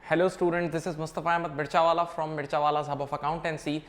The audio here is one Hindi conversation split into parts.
Hello student, this is Mustafa Ahmed Mirchawala from Mirchawala hub of accountancy.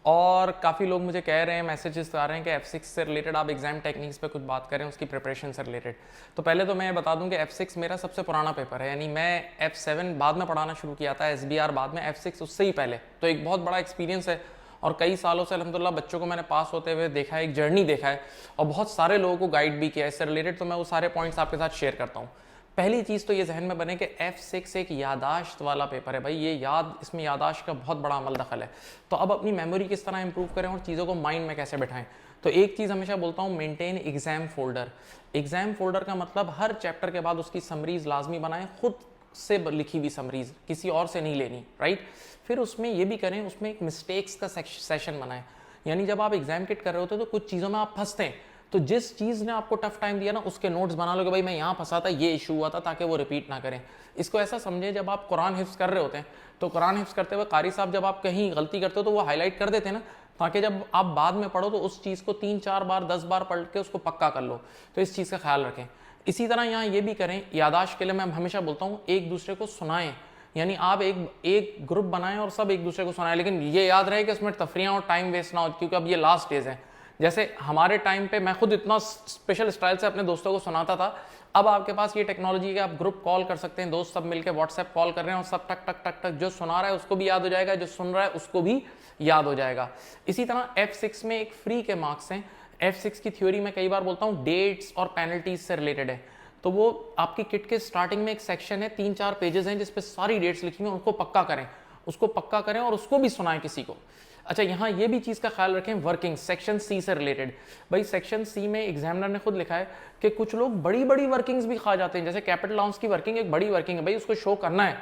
और काफ़ी लोग मुझे कह रहे हैं, मैसेजेस आ रहे हैं कि F6 से रिलेटेड आप एग्जाम टेक्निक्स पे कुछ बात करें, उसकी प्रिपरेशन से रिलेटेड। तो पहले तो मैं बता दूं कि F6 मेरा सबसे पुराना पेपर है, यानी मैं F7 बाद में पढ़ाना शुरू किया था, SBR बाद में, F6 उससे ही पहले। तो एक बहुत बड़ा एक्सपीरियंस है और कई सालों से अल्हम्दुलिल्लाह बच्चों को मैंने पास होते हुए देखा है, एक जर्नी देखा है और बहुत सारे लोगों को गाइड भी किया है इससे रिलेटेड। तो मैं वो सारे पॉइंट्स आपके साथ शेयर करता हूँ। पहली चीज तो ये जहन में बने कि F6 एक यादाश्त वाला पेपर है भाई, ये इसमें यादाश्त का बहुत बड़ा अमल दखल है। तो अब अपनी मेमोरी किस तरह इंप्रूव करें और चीज़ों को माइंड में कैसे बैठाएं। तो एक चीज़ हमेशा बोलता हूँ, maintain exam folder. Exam folder का मतलब हर चैप्टर के बाद उसकी समरीज लाजमी बनाएं, खुद से लिखी हुई समरीज, किसी और से नहीं लेनी, राइट। फिर उसमें ये भी करें, उसमें एक मिस्टेक्स का सेशन बनाएं। यानी जब आप एग्जाम किट कर रहे होते हो तो कुछ चीज़ों में आप फंसते हैं, तो जिस चीज़ ने आपको टफ टाइम दिया ना, उसके नोट्स बना लो कि भाई मैं यहाँ फंसा था, ये इशू हुआ था, ताकि वो रिपीट ना करें। इसको ऐसा समझे, जब आप कुरान हिफ्स कर रहे होते हैं तो कुरान हिफ्स करते हुए कारी साहब जब आप कहीं गलती करते हो तो वो हाईलाइट कर देते हैं ना, ताकि जब आप बाद में पढ़ो तो उस चीज़ को 3-4 बार 10 बार पढ़ के उसको पक्का कर लो। तो इस चीज़ का ख्याल रखें। इसी तरह यहाँ ये भी करें, यादाश्त के लिए मैं हमेशा बोलता हूँ एक दूसरे को सुनाएं। यानी आप एक ग्रुप बनाएं और सब एक दूसरे को सुनाएं, लेकिन ये याद रहे कि उसमें तफरियाँ और टाइम वेस्ट ना हो, क्योंकि अब ये लास्ट डेज है। जैसे हमारे टाइम पे मैं खुद इतना स्पेशल स्टाइल से अपने दोस्तों को सुनाता था, अब आपके पास ये टेक्नोलॉजी है कि आप ग्रुप कॉल कर सकते हैं, दोस्त सब मिलकर व्हाट्सएप कॉल कर रहे हैं और सब टक टक टक टक, जो सुना रहा है उसको भी याद हो जाएगा, जो सुन रहा है उसको भी याद हो जाएगा। इसी तरह F6 में एक फ्री के मार्क्स हैं। F6 की थ्योरी में कई बार बोलता हूँ डेट्स और पेनल्टीज से रिलेटेड है। तो वो आपकी किट के स्टार्टिंग में एक सेक्शन है, 3-4 पेजेस हैं जिसपे सारी डेट्स लिखी हुई हैं, उनको पक्का करें, उसको पक्का करें और उसको भी सुनाएं किसी को। अच्छा, यहाँ ये भी चीज़ का ख्याल रखें, वर्किंग सेक्शन सी से रिलेटेड। भाई सेक्शन सी में एग्जामिनर ने खुद लिखा है कि कुछ लोग बड़ी बड़ी वर्किंग्स भी खा जाते हैं, जैसे कैपिटल अलाउंस की वर्किंग एक बड़ी वर्किंग है भाई, उसको शो करना है।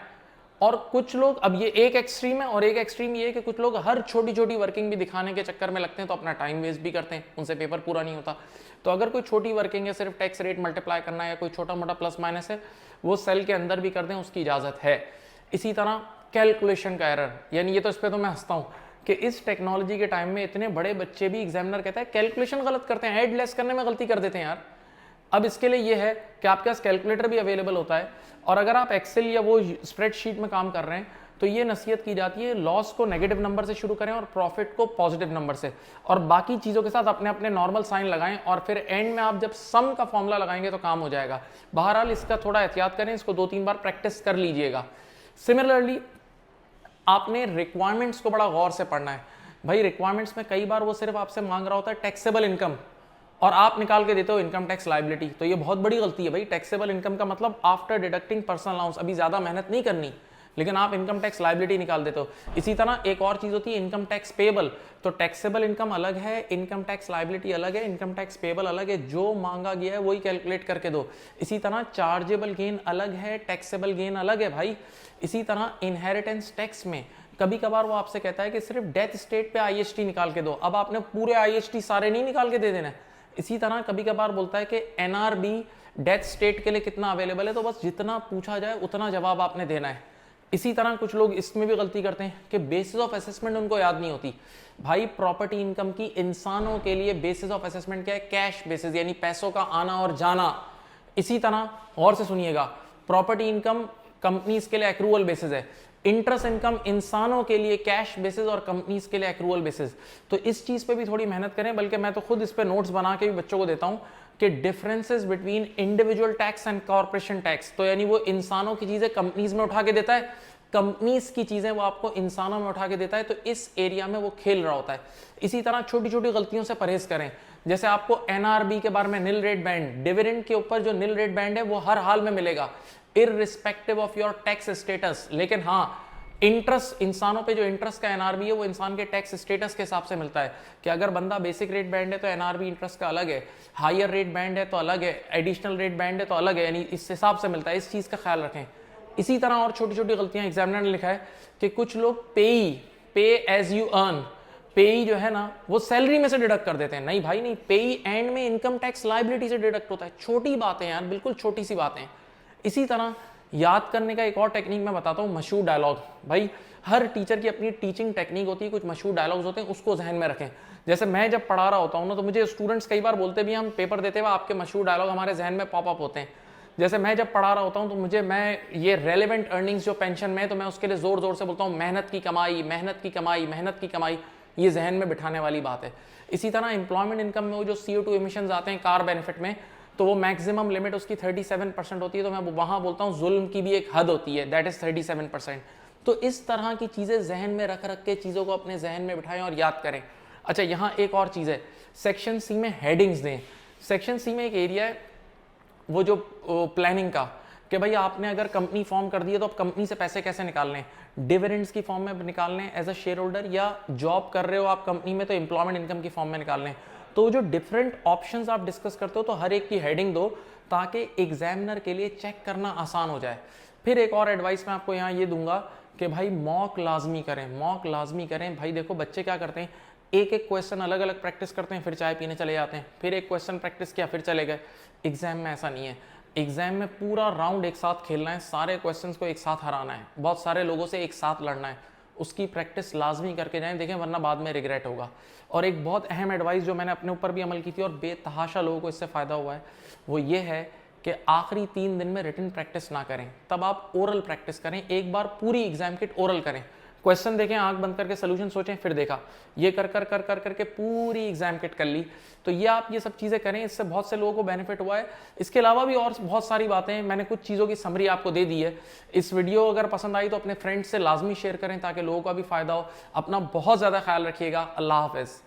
और कुछ लोग, अब ये एक एक्सट्रीम है, और एक एक्सट्रीम ये है कि कुछ लोग हर छोटी छोटी वर्किंग भी दिखाने के चक्कर में लगते हैं, तो अपना टाइम वेस्ट भी करते हैं, उनसे पेपर पूरा नहीं होता। तो अगर कोई छोटी वर्किंग है, सिर्फ टैक्स रेट मल्टीप्लाई करना है या कोई छोटा मोटा प्लस माइनस है, वो सेल के अंदर भी कर दें, उसकी इजाज़त है। इसी तरह कैलकुलेशन का एरर, यानी ये तो इस पर तो मैं हंसता हूँ कि इस टेक्नोलॉजी के टाइम में इतने बड़े बच्चे भी, एग्जामिनर कहता है कैलकुलेशन गलत करते हैं, ऐड लेस करने में गलती कर देते हैं यार। अब इसके लिए ये है कि आपके पास कैलकुलेटर भी अवेलेबल होता है, और अगर आप एक्सेल या वो स्प्रेडशीट में काम कर रहे हैं तो ये नसीहत की जाती है लॉस को नेगेटिव नंबर से शुरू करें और प्रॉफिट को पॉजिटिव नंबर से, और बाकी चीज़ों के साथ अपने अपने नॉर्मल साइन लगाएं, और फिर एंड में आप जब सम का फॉर्मूला लगाएंगे तो काम हो जाएगा। बहरहाल इसका थोड़ा एहतियात करें, इसको 2-3 बार प्रैक्टिस कर लीजिएगा। सिमिलरली आपने रिक्वायरमेंट्स को बड़ा गौर से पढ़ना है। भाई रिक्वायरमेंट्स में कई बार वो सिर्फ आपसे मांग रहा होता है टैक्सेबल इनकम, और आप निकाल के देते हो इनकम टैक्स लायबिलिटी। तो ये बहुत बड़ी गलती है भाई। टैक्सेबल इनकम का मतलब आफ्टर डिडक्टिंग पर्सनल अलाउंस, अभी ज्यादा मेहनत नहीं करनी, लेकिन आप इनकम टैक्स लायबिलिटी निकाल देते हो। इसी तरह एक और चीज होती है इनकम टैक्स पेबल। तो टैक्सेबल इनकम अलग है, इनकम टैक्स लायबिलिटी अलग है, इनकम टैक्स पेबल अलग है, जो मांगा गया है वही कैलकुलेट करके दो। इसी तरह चार्जेबल गेन अलग है, टैक्सेबल गेन अलग है भाई। इसी तरह इनहेरिटेंस टैक्स में कभी कभार वो आपसे कहता है कि सिर्फ डेथ स्टेट पे IHT निकाल के दो, अब आपने पूरे IHT सारे नहीं निकाल के दे देना। इसी तरह कभी कभार बोलता है कि NRB डेथ स्टेट के लिए कितना अवेलेबल है, तो बस जितना पूछा जाए उतना जवाब आपने देना है। इसी तरह कुछ लोग इसमें भी गलती करते हैं कि बेसिस ऑफ असेसमेंट उनको याद नहीं होती। भाई प्रॉपर्टी इनकम की इंसानों के लिए बेसिस ऑफ असेसमेंट क्या है? कैश बेसिस, यानी पैसों का आना और जाना। इसी तरह गौर से सुनिएगा, प्रॉपर्टी इनकम कंपनीज के लिए एक्रूअल बेसिस है, इंटरेस्ट इनकम इंसानों के लिए कैश बेसिस और कंपनीज के लिए एक्रूअल बेसिस। तो इस चीज पे भी थोड़ी मेहनत करें, बल्कि मैं तो खुद इस पे नोट्स बना के भी बच्चों को देता हूं कि differences between individual tax and corporation tax. तो यानी वो इंसानों की चीजें कंपनीज में उठा के देता है, कंपनीज की चीजें वो आपको इंसानों में उठा के देता है, तो इस एरिया में वो खेल रहा होता है। इसी तरह छोटी छोटी गलतियों से परहेज करें, जैसे आपको NRB के बारे में निल रेट बैंड, डिविडेंड के ऊपर जो निल रेट बैंड है वो हर हाल में मिलेगा irrespective of your tax status. लेकिन हाँ, इंटरेस्ट, इंसानों पे जो इंटरेस्ट का NRB है वो इंसान के टैक्स स्टेटस के हिसाब से मिलता है, कि अगर बंदा बेसिक रेट बैंड है तो NRB इंटरेस्ट का अलग है, हायर रेट बैंड है तो अलग है, एडिशनल रेट बैंड है तो अलग है, यानी इस हिसाब से मिलता है। इस चीज का ख्याल रखें। इसी तरह और छोटी छोटी गलतियां, एग्जामिनर ने लिखा है कि कुछ लोग पे एज यू अर्न, पेई जो है ना वो सैलरी में से डिडक्ट कर देते हैं। नहीं भाई नहीं, पेई एंड में इनकम टैक्स लायबिलिटी से डिडक्ट होता है। छोटी बातें यार, बिल्कुल छोटी सी बातें। इसी तरह याद करने का एक और टेक्निक मैं बताता हूँ, मशहूर डायलॉग। भाई हर टीचर की अपनी टीचिंग टेक्निक होती है, कुछ मशहूर डायलॉग्स होते हैं, उसको जहन में रखें। जैसे मैं जब पढ़ा रहा होता हूँ ना, तो मुझे स्टूडेंट्स कई बार बोलते भी, हम पेपर देते हुए आपके मशहूर डायलॉग हमारे जहन में पॉपअप होते हैं। जैसे मैं जब पढ़ा रहा होता हूँ तो मैं ये रेलेवेंट अर्निंग्स जो पेंशन में है तो मैं उसके लिए जोर जोर से बोलता हूँ मेहनत की कमाई, मेहनत की कमाई, मेहनत की कमाई, ये जहन में बिठाने वाली बात है। इसी तरह एम्प्लॉयमेंट इनकम में वो जो CO2 इमिशंस आते हैं कार बेनिफिट में, तो वो मैक्सिमम लिमिट उसकी 37% होती है, तो मैं वहां बोलता हूँ जुल्म की भी एक हद होती है, दैट इज 37%। तो इस तरह की चीजें जहन में रख रख के चीजों को अपने जहन में बिठाएं और याद करें। अच्छा, यहाँ एक और चीज है, सेक्शन सी में हेडिंग्स दें। सेक्शन सी में एक एरिया है वो जो प्लानिंग का, कि भाई आपने अगर कंपनी फॉर्म कर दी है तो अब कंपनी से पैसे कैसे निकालने हैं, डिविडेंड्स की फॉर्म में निकालने हैं एज अ शेयर होल्डर, या जॉब कर रहे हो आप कंपनी में तो एम्प्लॉयमेंट इनकम की फॉर्म में निकालने हैं। तो जो डिफरेंट ऑप्शंस आप डिस्कस करते हो तो हर एक की हेडिंग दो ताकि एग्जामिनर के लिए चेक करना आसान हो जाए। फिर एक और एडवाइस मैं आपको यहाँ ये दूंगा कि भाई मॉक लाजमी करें, मॉक लाजमी करें। भाई देखो बच्चे क्या करते हैं, एक एक क्वेश्चन अलग अलग प्रैक्टिस करते हैं, फिर चाय पीने चले जाते हैं, फिर एक क्वेश्चन प्रैक्टिस किया फिर चले गए। एग्जाम में ऐसा नहीं है, एग्जाम में पूरा राउंड एक साथ खेलना है, सारे क्वेश्चंस को एक साथ हराना है, बहुत सारे लोगों से एक साथ लड़ना है, उसकी प्रैक्टिस लाजमी करके जाएं, देखें वरना बाद में रिग्रेट होगा। और एक बहुत अहम एडवाइस जो मैंने अपने ऊपर भी अमल की थी और बेतहाशा लोगों को इससे फ़ायदा हुआ है, वो ये है कि आखिरी 3 दिन में रिटन प्रैक्टिस ना करें, तब आप ओरल प्रैक्टिस करें। एक बार पूरी एग्जाम किट ओरल करें, क्वेश्चन देखें, आंख बंद करके सोल्यूशन सोचें, फिर देखा, ये कर कर कर कर करके पूरी एग्जाम किट कर ली। तो ये आप ये सब चीज़ें करें, इससे बहुत से लोगों को बेनिफिट हुआ है। इसके अलावा भी और बहुत सारी बातें हैं, मैंने कुछ चीज़ों की समरी आपको दे दी है। इस वीडियो अगर पसंद आई तो अपने फ्रेंड्स से लाजमी शेयर करें ताकि लोगों का भी फायदा हो। अपना बहुत ज़्यादा ख्याल रखिएगा। अल्लाह हाफिज़।